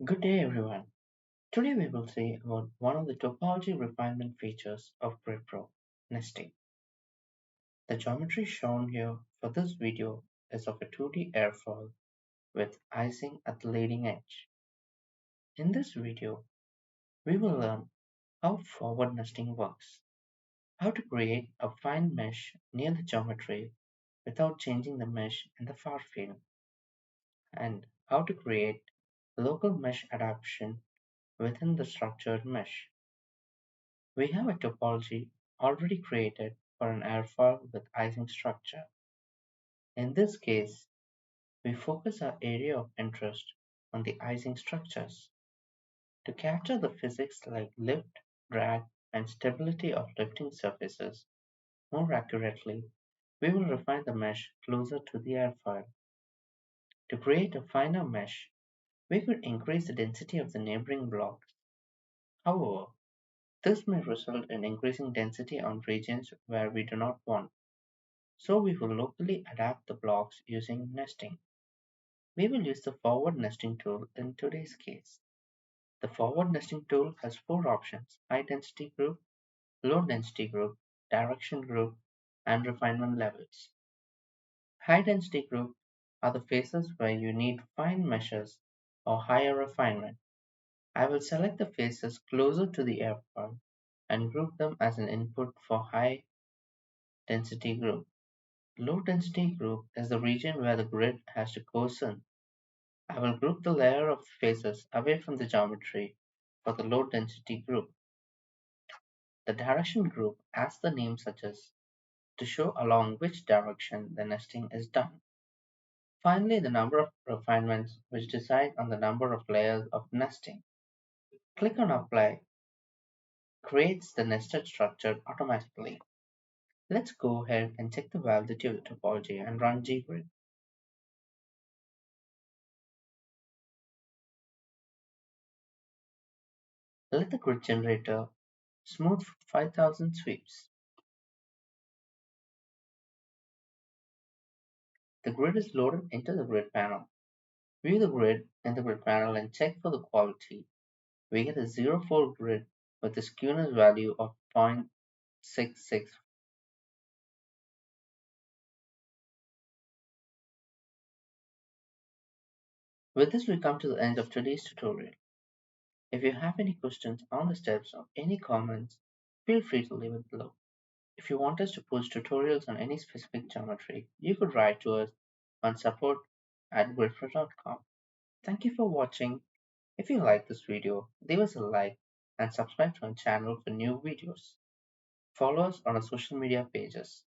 Good day, everyone. Today we will see about one of the topology refinement features of GridPro, nesting. The geometry shown here for this video is of a 2D airfoil with icing at the leading edge. In this video, we will learn how forward nesting works, how to create a fine mesh near the geometry without changing the mesh in the far field, and how to create local mesh adaptation within the structured mesh. We have a topology already created for an airfoil with icing structure. In this case, we focus our area of interest on the icing structures. To capture the physics like lift, drag, and stability of lifting surfaces more accurately, we will refine the mesh closer to the airfoil. To create a finer mesh, we could increase the density of the neighboring blocks. However, this may result in increasing density on regions where we do not want. So we will locally adapt the blocks using nesting. We will use the forward nesting tool in today's case. The forward nesting tool has four options: high density group, low density group, direction group, and refinement levels. High density group are the phases where you need fine meshes or higher refinement. I will select the phases closer to the airfoil and group them as an input for high density group. Low density group is the region where the grid has to coarsen. I will group the layer of faces away from the geometry for the low density group. The direction group, as the name suggests, to show along which direction the nesting is done. Finally, the number of refinements, which decide on the number of layers of nesting. Click on Apply, creates the nested structure automatically. Let's go ahead and check the validity of the topology and run GGrid. Let the grid generator smooth 5000 sweeps. The grid is loaded into the grid panel. View the grid in the grid panel and check for the quality. We get a 0-fold grid with a skewness value of 0.66. With this, we come to the end of today's tutorial. If you have any questions on the steps or any comments, feel free to leave it below. If you want us to post tutorials on any specific geometry, you could write to us on support@gridpro.com. Thank you for watching. If you like this video, leave us a like and subscribe to our channel for new videos. Follow us on our social media pages.